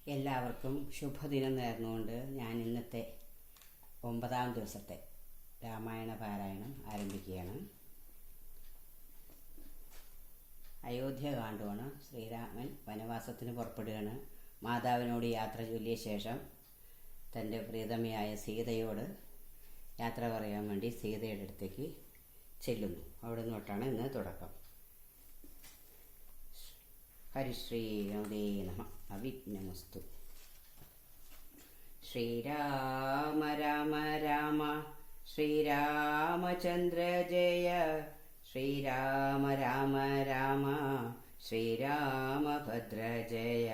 എല്ലാവർക്കും ശുഭദിനം നേർന്നുകൊണ്ട് ഞാൻ ഇന്നത്തെ 9ാം ദിവസത്തെ രാമായണ പാരായണം ആരംഭിക്കുകയാണ്. അയോധ്യകാണ്ഡമാണ്. ശ്രീരാമൻ വനവാസത്തിന് പുറപ്പെടുകയാണ്. മാതാവിനോട് യാത്ര ചൊല്ലിയ ശേഷം തൻ്റെ പ്രിയതമയായ സീതയോട് യാത്ര പറയാൻ വേണ്ടി സീതയുടെ അടുത്തേക്ക് ചെല്ലുന്നു. അവിടെ നിന്നോട്ടാണ് ഇന്ന് തുടക്കം. ഹരിശ്രീ നമ. അവിഘ്നമസ്തു. ശ്രീരാമ രാമ രാമ ശ്രീരാമചന്ദ്ര ജയ. ശ്രീരാമ രാമ രാമ ശ്രീരാമഭദ്ര ജയ.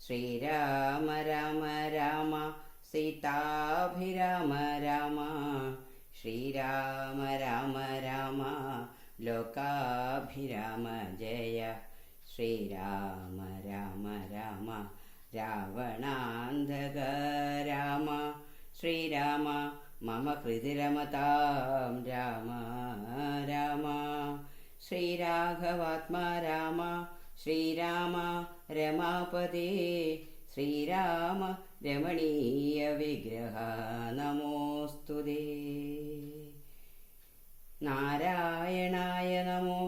ശ്രീരാമ രാമ രാമ സീതാഭിരാമ രാമ. ശ്രീരാമ രാമ രാമ ലോകാഭിരാമ ജയ. ശ്രീരാമ രാമ രാമ രാവണാന്തക രാമ. ശ്രീരാമ മമ ഹൃദിരമതാം രാമ രാമ. ശ്രീരാഘവാത്മാ രാമ. ശ്രീരാമ രമാപദേ. ശ്രീരാമ രമണീയ വിഗ്രഹ നമോസ്തുതേ. നാരായണായ നമോ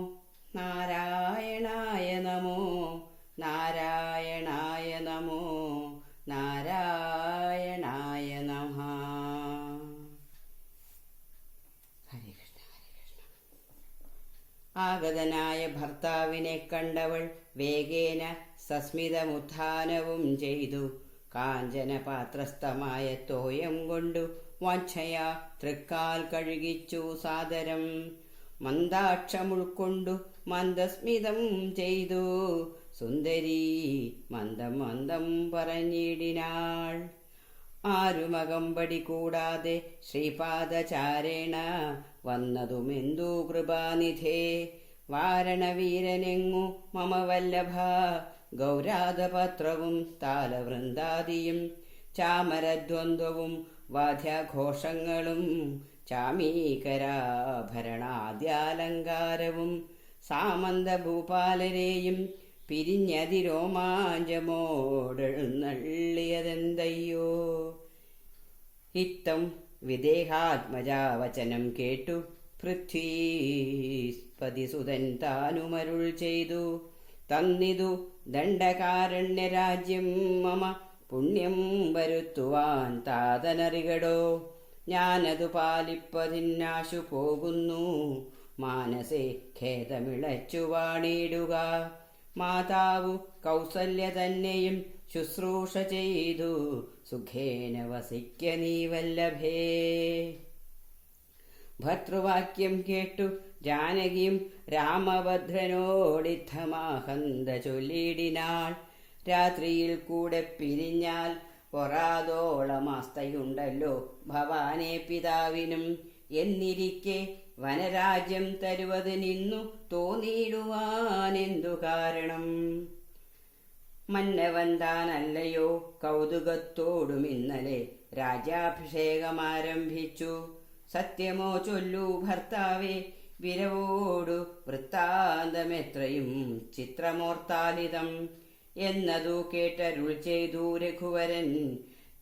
നാരായണായ നമോ നാരായണായ നമോ നാരായണായ നമഃ. ഹരേ കൃഷ്ണ ഹരേ കൃഷ്ണ. ആഗതനായ ഭർത്താവിനെ കണ്ടവൾ വേഗേന സസ്മിതമുത്ഥാനവും ചെയ്തു. കാഞ്ചന പാത്രസ്ഥമായ തോയം കൊണ്ടു വാഞ്ഛയാ തൃക്കാൽ കഴുകിച്ചു സാദരം. മന്ദാക്ഷമുൾക്കൊണ്ടു മന്ദസ്മിതം ചെയ്തു. സുന്ദരി മന്ദം മന്ദം പറഞ്ഞിടിനാൾ. ആരുമകമ്പടി കൂടാതെ ശ്രീപാദചാരേണ വന്നതുമെന്തു കൃപാനിധേ. വാരണവീരനെങ്ങു മമ വല്ലഭ. ഗൗരാതപത്രവും താലവൃന്ദാദിയും ചാമരദ്വന്ദ്വവും വാദ്യഘോഷങ്ങളും ചാമീകരാഭരണാദ്യാലങ്കാരവും സാമന്തഭൂപാലരെയും പിരിഞ്ഞതിരോമാഞ്ചമോടെഴുന്നള്ളിയതെന്തയ്യോ. ഇത്തം വിദേഹാത്മജാവചനം കേട്ടു പൃഥ്വീപതിസുതൻ താനുമരുൾ ചെയ്തു. തന്നിതു ദണ്ഡകാരണ്യരാജ്യം മമ പുണ്യം വരുത്തുവാൻ താതനറികടോ. ഞാനതു പാലിപ്പതിന്നാശു പോകുന്നു. മാനസേ ഖേദമിളച്ചു വാണിടുക. മാതാവു കൗസല്യ തന്നെയും ശുശ്രൂഷ ചെയ്തു. സുഖേന വസിക്ക നീ വല്ലഭേ. ഭർതൃവാക്യം കേട്ടു ജാനകിയും രാമഭദ്രനോടിത്തമാഹന്ത ചൊല്ലിടിനാൾ. രാത്രിയിൽ കൂടെ പിരിഞ്ഞാൽ പൊറാതോളമാസ്തയുണ്ടല്ലോ ഭവാനെ പിതാവിനും. എന്നിരിക്കെ വനരാജ്യം തരുവത് നിന്നു തോന്നിയിടുവാനെന്തു കാരണം. മന്നവൻ താനല്ലയോ കൗതുകത്തോടും ഇന്നലെ രാജ്യാഭിഷേകമാരംഭിച്ചു. സത്യമോ ചൊല്ലൂ ഭർത്താവേ വിരവോടു വൃത്താന്തമെത്രയും ചിത്രമോർത്താലിതം. എന്നതു കേട്ടരുൾ ചെയ്തു രഘുവരൻ.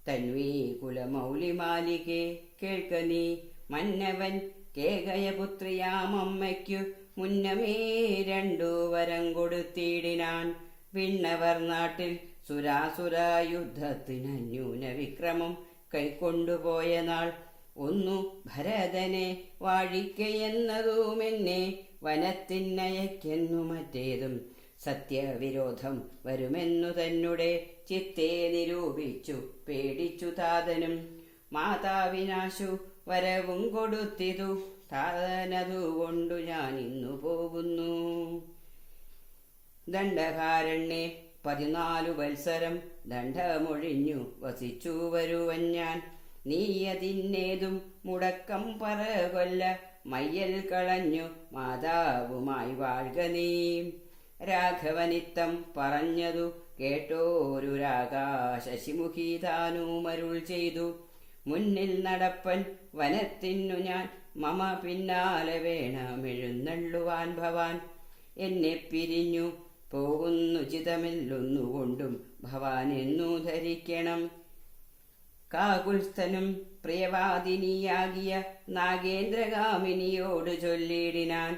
തന്വീ കുലമൗലിമാലികെ കേൾക്ക നീ. മന്നവൻ കേകയപുത്രിയാമമ്മയ്ക്കു മുന്നമേ 2 വരം കൊടുത്തിടിനാൻ. വിണ്ണവർ നാട്ടിൽ സുരാസുരായുദ്ധത്തിനന്യൂന വിക്രമം കൈക്കൊണ്ടുപോയ നാൾ. ഒന്നു ഭരതനെ വാഴിക്കയെന്നതുമെന്നെ വനത്തിനയക്കെന്നു മറ്റേതും സത്യവിരോധം വരുമെന്നു തന്നെ ചിത്തേ നിരൂപിച്ചു പേടിച്ചു താതനും. മാതാവിനാശു വരവും കൊടുത്തിതു. താതനതുകൊണ്ടു ഞാൻ ഇന്നു പോകുന്നു. ദണ്ഡകാരണ്യെ 14 വത്സരം ദണ്ഡമൊഴിഞ്ഞു വസിച്ചു വരുവൻ ഞാൻ. നീയതിന്നേതും മുടക്കം പറകൊല്ല മയ്യൽ കളഞ്ഞു മാതാവുമായി വാഴ്ക നീ. രാഘവനിത്തം പറഞ്ഞതു കേട്ടോരു രാകാശശിമുഖി താനുമരുൾ ചെയ്തു. മുന്നിൽ നടപ്പൻ വനത്തിനു ഞാൻ മമ പിന്നാലെ വേണമെഴുന്നള്ളുവാൻ ഭവാൻ. എന്നെ പിരിഞ്ഞു പോകുന്നുചിതമില്ലൊന്നുകൊണ്ടും ഭവാൻ എന്നു ധരിക്കണം. കാകുൽസ്ഥനും പ്രിയവാദിനിയാകിയ നാഗേന്ദ്രഗാമിനിയോട് ചൊല്ലിയിടിനാൻ,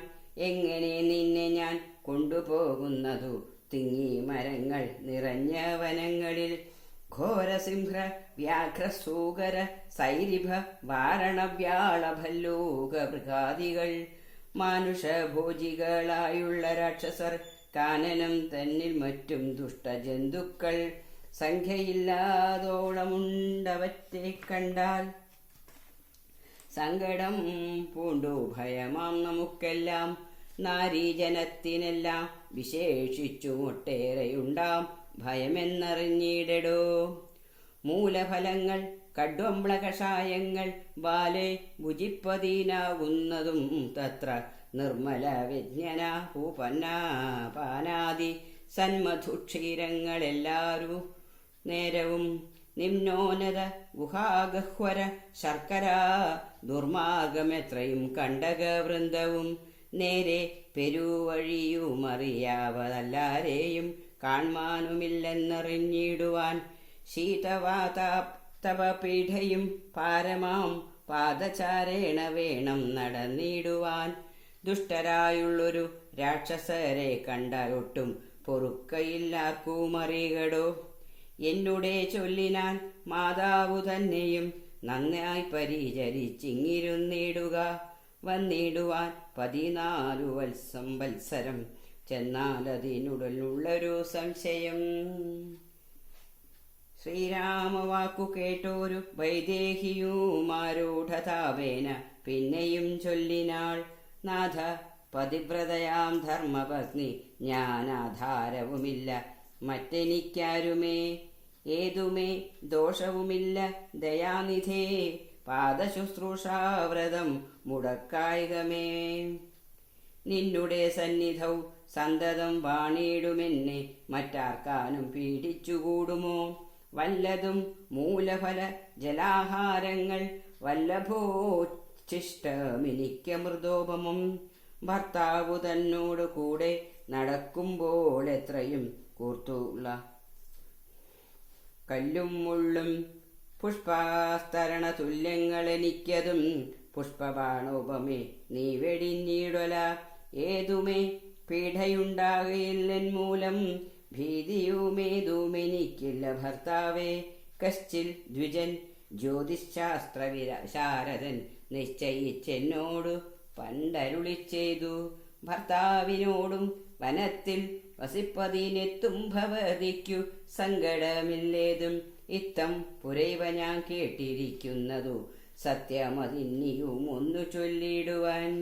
എങ്ങനെ നിന്നെ ഞാൻ കൊണ്ടുപോകുന്നതു തിങ്ങി മരങ്ങൾ നിറഞ്ഞ വനങ്ങളിൽ. ഘോരസിംഹ വ്യാഘ്രസൂകര സൈരിഭ വാരണവ്യാളഭല്ലൂക മൃഗാദികൾ മാനുഷഭോജികളായുള്ള രാക്ഷസർ, കാനനം തന്നിൽ മറ്റും ദുഷ്ടജന്തുക്കൾ സംഖ്യയില്ലാതോളമുണ്ടവറ്റെ കണ്ടാൽ. സങ്കടം പൂണ്ടു ഭയമാം നമുക്കെല്ലാം, നാരീജനത്തിനെല്ലാം വിശേഷിച്ചു ഒട്ടേറെയുണ്ടാം ഭയമെന്നറിഞ്ഞിടടോ. മൂലഫലങ്ങൾ കഡ്വംബ്ല കഷായങ്ങൾ ബാലെ ഭുജിപ്പതീനാകുന്നതും തത്ര നിർമ്മല വിജ്ഞന പൂപന്നാപാനാദി സന്മധുക്ഷീരങ്ങളെല്ലാരും നേരവും നിമ്നോന്നത ഗുഹാഗഹ്വര ശർക്കര ദുർമാർഗമെത്രയും കണ്ടകവൃന്ദവും നേരെ പെരുവഴിയുമറിയാവതല്ലാരെയും കാൺമാനുമില്ലെന്നറിഞ്ഞിടുവാൻ. ശീതവാതാപ്തവപീഠയും പാരമാം പാദചാരേണ വേണം നടന്നിടുവാൻ. ദുഷ്ടരായുള്ളൊരു രാക്ഷസരെ കണ്ടാൽ ഒട്ടും പൊറുക്കയില്ലാർക്കുമറികടോ. എന്നുടെ ചൊല്ലിനാൻ മാതാവു തന്നെയും നന്നായി പരിചരിച്ചിങ്ങിരുന്നിടുക. വന്നിടുവാൻ 14 വത്സരം ചെന്നാലതിനുടലുള്ളൊരു സംശയം. ശ്രീരാമവാക്കു കേട്ടോരു വൈദേഹിയുമാരൂഢതാവേന പിന്നെയും ചൊല്ലിനാൾ, നാഥ പതിവ്രതയാം ധർമ്മപത്നി ഞാനാധാരവുമില്ല മറ്റെനിക്കാരുമേ. ഏതുമേ ദോഷവുമില്ല ദയാനിധേ, പാദശുശ്രൂഷാവ്രതം മുടക്കായികമേ. നിന്നുടെ സന്നിധൗ സന്തതം വാണിടുമെന്നെ മറ്റാർക്കാനും പീഡിച്ചുകൂടുമോ. വല്ലതും മൂലഫല ജലാഹാരങ്ങൾ വല്ലഭോച്ഛിഷ്ടമിനിക്കമൃതോപമം. ഭർത്താവു തന്നോട് കൂടെ നടക്കുമ്പോൾ എത്രയും കൂർത്തുള്ള കല്ലും മുള്ളും പുഷ്പാസ്തരണ തുല്യങ്ങളെനിക്കതും പുഷ്പബാണോപമേ നീ വെടിഞ്ഞിടല. ഏതുമേ പീഡയുണ്ടാകയില്ലെൻ മൂലം ഭീതിയുമേതുമെനിക്കില്ല ഭർത്താവേ. കശ്ചിൽ ദ്വിജൻ ജ്യോതിശാസ്ത്രവിശാരദൻ നിശ്ചയിച്ചെന്നോടു പണ്ടരുളി ചെയ്തു, ഭർത്താവിനോടും വനത്തിൽ വസിപ്പതിനെത്തും ഭവതിക്കു സങ്കടമില്ലേതും. ഇത്തം പുരൈവ ഞാൻ കേട്ടിരിക്കുന്നതു സത്യമതിന്നിയും ഒന്നു ചൊല്ലിടുവാൻ.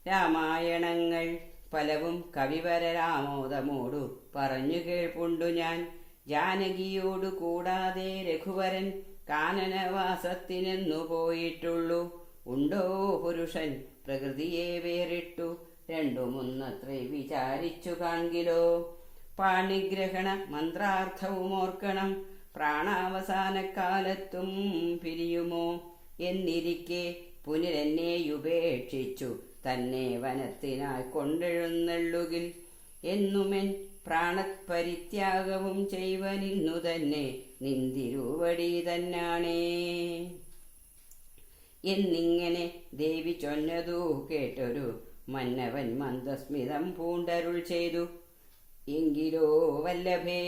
രാമായണങ്ങൾ പലവും കവിവരരാമോദമോടു പറഞ്ഞു കേൾപ്പുണ്ടു ഞാൻ. ജാനകിയോടു കൂടാതെ രഘുവരൻ കാനനവാസത്തിനെന്നു പോയിട്ടുള്ളു. ഉണ്ടോ പുരുഷൻ പ്രകൃതിയെ വേറിട്ടു രണ്ടുമൊന്നത്രേ വിചാരിച്ചു കാൺകിലോ. പാണിഗ്രഹണ മന്ത്രാർത്ഥവുമോർക്കണം, പ്രാണാവസാനക്കാലത്തും പിരിയുമോ എന്നിരിക്കെ പുനരെന്നെയുപേക്ഷിച്ചു തന്നെ വനത്തിനായി കൊണ്ടെഴുന്നള്ളുകിൽ എന്നുമെൻ പ്രാണപരിത്യാഗവും ചെയ്വനിന്നു തന്നെ നിന്തിരുവടി തന്നാണേ എന്നിങ്ങനെ ദേവി ചൊന്നതു കേട്ടൊരു മന്നവൻ മന്ദസ്മിതം പൂണ്ടരുൾ ചെയ്തു. എങ്കിലോ വല്ലഭേ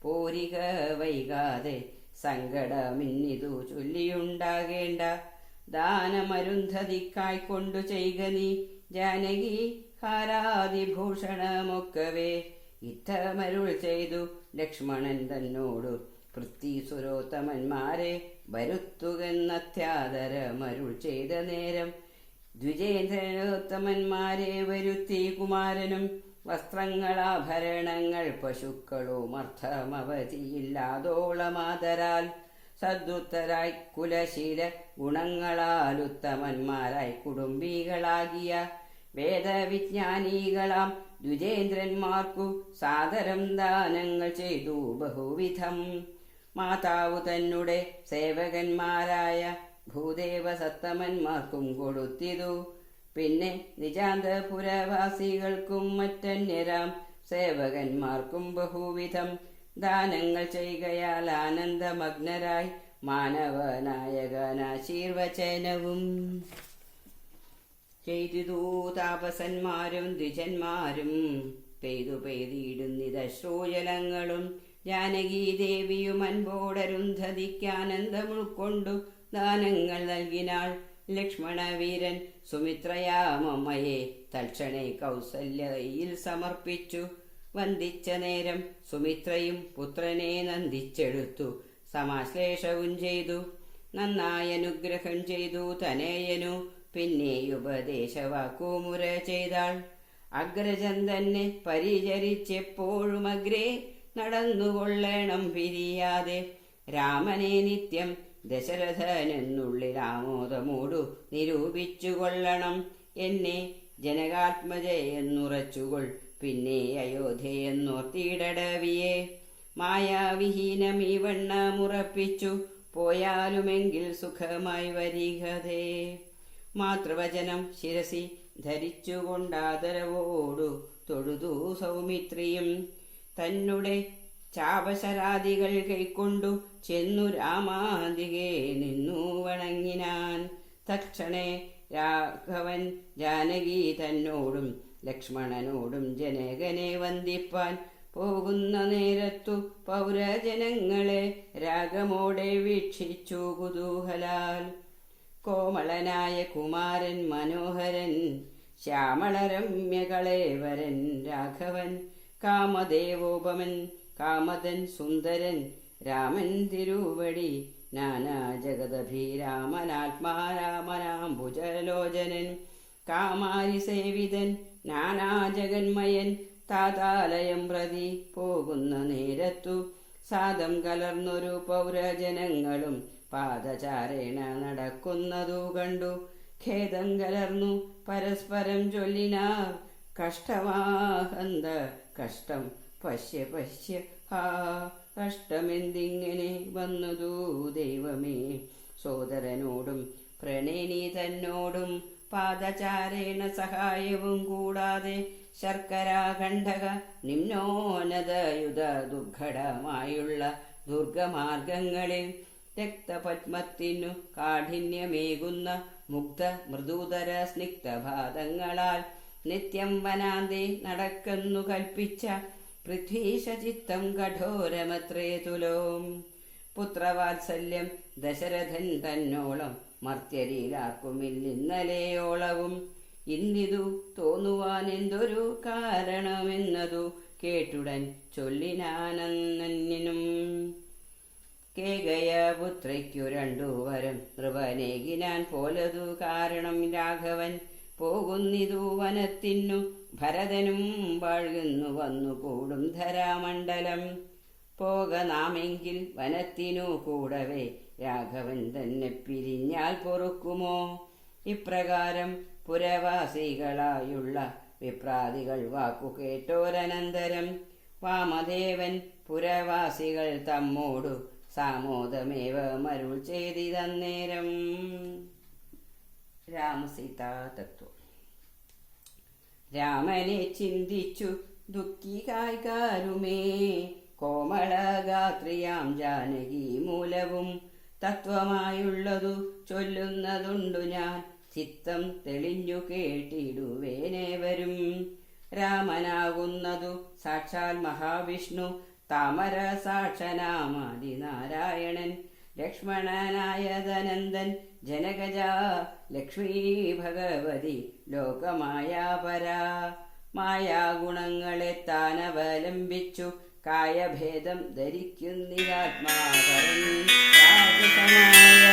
പോരിക വൈകാതെ സങ്കടമിന്നിതു ചൊല്ലിയുണ്ടാകേണ്ട. ദാനമരുന്ധതിക്കായ്ക്കൊണ്ടു ചെയ്ക നീ ജാനകി ഹാരാതിഭൂഷണമൊക്കവേ. ഇത്തമരുൾ ചെയ്തു ലക്ഷ്മണൻ തന്നോടു പൃഥ്വീസുരോത്തമന്മാരെ വരുത്തുകെന്നത്യാദരമരുൾ ചെയ്ത നേരം ദ്വിജേന്ദ്രനോത്തമന്മാരെ വരുത്തി കുമാരനും വസ്ത്രങ്ങളാഭരണങ്ങൾ പശുക്കളും അർത്ഥമവധിയില്ലാതോളമാതരാൽ സദ്വൃത്തരായി കുലശീല ഗുണങ്ങളാലുത്തമന്മാരായി കുടുംബികളാകിയ വേദവിജ്ഞാനികളാം ദ്വിജേന്ദ്രന്മാർക്കു സാദരം ദാനങ്ങൾ ചെയ്തു ബഹുവിധം. മാതാവു തന്നെ സേവകന്മാരായ ഭൂദേവസത്തമന്മാർക്കും കൊടുത്തിതു. പിന്നെ നിജാന്തപുരവാസികൾക്കും മറ്റന്യരാം സേവകന്മാർക്കും ബഹുവിധം ദാനങ്ങൾ ചെയ്യുകയാൽ ആനന്ദമഗ്നരായി മാനവനായകനാശീർവചനവും ചെയ്തു താപസന്മാരും ദ്വിജന്മാരും പെയ്തിടുന്നിതശ്രൂജലങ്ങളും ജാനകീദേവിയും അൻപോടരുന്ധതിക്കാനന്ദം ഉൾക്കൊണ്ടു ദാനങ്ങൾ നൽകിനാൾ. ലക്ഷ്മണവീരൻ സുമിത്രയാമമ്മയെ തൽക്ഷണേ കൗസല്യയിൽ സമർപ്പിച്ചു. വന്ദിച്ച നേരം സുമിത്രയും പുത്രനെ നന്ദിച്ചെടുത്തു. സമാശ്ലേഷവും ചെയ്തു. നന്നായി അനുഗ്രഹം ചെയ്തു തനയനു. പിന്നെ ഉപദേശവാക്കുമുര ചെയ്താൾ. അഗ്രജൻ തന്നെ പരിചരിച്ചെപ്പോഴും അഗ്രേ നടന്നുകൊള്ളണം പിരിയാതെ. രാമനെ നിത്യം ദശരഥനെന്നുള്ളിൽ ആമോദമോടു നിരൂപിച്ചു കൊള്ളണം. എന്നെ ജനകാത്മജയെന്നുറച്ചുകൊൾ പിന്നെ അയോധ്യയെന്നോർത്തിടവിയെ. മായാവിഹീനമീ വണ്ണമുറപ്പിച്ചു പോയാലുമെങ്കിൽ സുഖമായി വരികതേ. മാതൃവചനം ശിരസി ധരിച്ചുകൊണ്ടാദരവോടു തൊഴുതു സൗമിത്രിയും. തന്നെ ചാപശരാദികൾ കൈക്കൊണ്ടു ചെന്നു രാമാന്തികെ നിന്നു വണങ്ങിനാൻ. തക്ഷണേ രാഘവൻ ജാനകി തന്നോടും ലക്ഷ്മണനോടും ജനകനെ വന്ദിപ്പാൻ പോകുന്ന നേരത്തു പൗരജനങ്ങളെ രാഗമോടെ വീക്ഷിച്ചു കുതൂഹലാൽ. കോമളനായ കുമാരൻ മനോഹരൻ ശ്യാമളരമ്യകളേവരൻ രാഘവൻ. കാമദേവോപമൻ കാമതൻ സുന്ദരൻ രാമൻ തിരുവടി. നാനാ ജഗദഭിരാമനാത്മാരാമനാംബുജലോചനൻ. കാമാരി സേവിതൻ നാനാ ജഗന്മയൻ. താതാലയം പ്രതി പോകുന്ന നേരത്തു സാദം കലർന്നൊരു പൗരജനങ്ങളും പാദചാരേണ നടക്കുന്നതു കണ്ടു. ഖേദം കലർന്നു പരസ്പരം ചൊല്ലിനാർ. കഷ്ടമാഹന്ത കഷ്ടം പശ്യ പശ്യ ഹാ. കഷ്ടമെന്തിങ്ങനെ വന്നതു ദൈവമേ. സോദരനോടും പ്രണയിനി തന്നോടും പാദചാരേണ സഹായവും കൂടാതെ ശർക്കരാഖണ്ഡക നിമ്നോന്നതയുധ ദുർഘടമായുള്ള ദുർഗമാർഗങ്ങളിൽ രക്തപത്മത്തിനു കാഠിന്യമേകുന്ന മുഗ്ധ മൃദുതര സ്നിഗ്ധഭാതങ്ങളാൽ നിത്യം വനാന്തേ നടക്കുന്നു കൽപ്പിച്ച പൃഥ്വീശചിത്തം കഠോരമത്രേ തുലോം. പുത്രവാത്സല്യം ദശരഥൻ തന്നോളം മർത്യരിലാർക്കുമില്ലിന്നലെയോളവും. ഇന്നിതു തോന്നുവാൻ എന്തൊരു കാരണമെന്നതു കേട്ടുടൻ ചൊല്ലിനാനന്ദനും. കേകയപുത്രയ്ക്കു രണ്ടു വരം നൃപനേകിനാൻ പോലതു കാരണം രാഘവൻ. പോകുന്നിതു വനത്തിനു ഭരതനും വാഴുന്നു വന്നു കൂടും ധരാമണ്ഡലം. പോക നാമെങ്കിൽ വനത്തിനു കൂടവേ രാഘവൻ തന്നെ പിരിഞ്ഞാൽ പൊറുക്കുമോ. ഇപ്രകാരം പുരവാസികളായുള്ള വിപ്രാദികൾ വാക്കു കേട്ടോരനന്തരം വാമദേവൻ പുരവാസികൾ തമ്മോടു സാമോദമേവ മരുൾ ചെയ്തിതന്നേരം. രാമസീതാ തത്വം. രാമനെ ചിന്തിച്ചു ദുഃഖികായ്ക്കാരുമേ കോമളഗാത്രിയാം ജാനകി മൂലവും. തത്വമായുള്ളതു ചൊല്ലുന്നതുണ്ടു ഞാൻ ചിത്തം തെളിഞ്ഞു കേട്ടിടുവേനേവരും. രാമനാകുന്നതു സാക്ഷാൽ മഹാവിഷ്ണു താമര സാക്ഷനാമാദിനാരായണൻ. ലക്ഷ്മണനായ ധനന്ദൻ ജനകജ ലക്ഷ്മീ ഭഗവതി ലോകമായാപരാ. മായാഗുണങ്ങളെ താനവലംബിച്ചു കായഭേദം ധരിക്കുന്നിരാത്മാകരൻ രാജസമായ.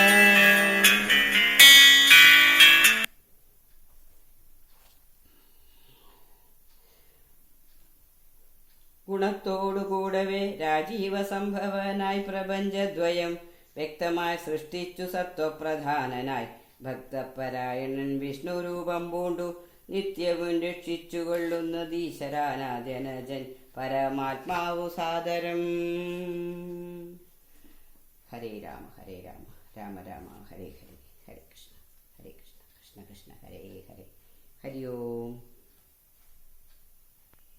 ഗുണത്തോടുകൂടവേ രാജീവ സംഭവനായി പ്രപഞ്ചദ്വയം വ്യക്തമായി സൃഷ്ടിച്ചു സത്വപ്രധാനനായി. ഭക്തപരായണൻ വിഷ്ണു രൂപം പൂണ്ടു നിത്യവും രക്ഷിച്ചുകൊള്ളുന്നതീശ്വരാനാദ്യനജൻ പരമാത്മാവു സാദരം. ഹരേ രാമ രാമ രാമ ഹരേ ഹരേ, ഹരേ കൃഷ്ണ കൃഷ്ണ കൃഷ്ണ ഹരേ ഹരേ. ഹരി ഓം.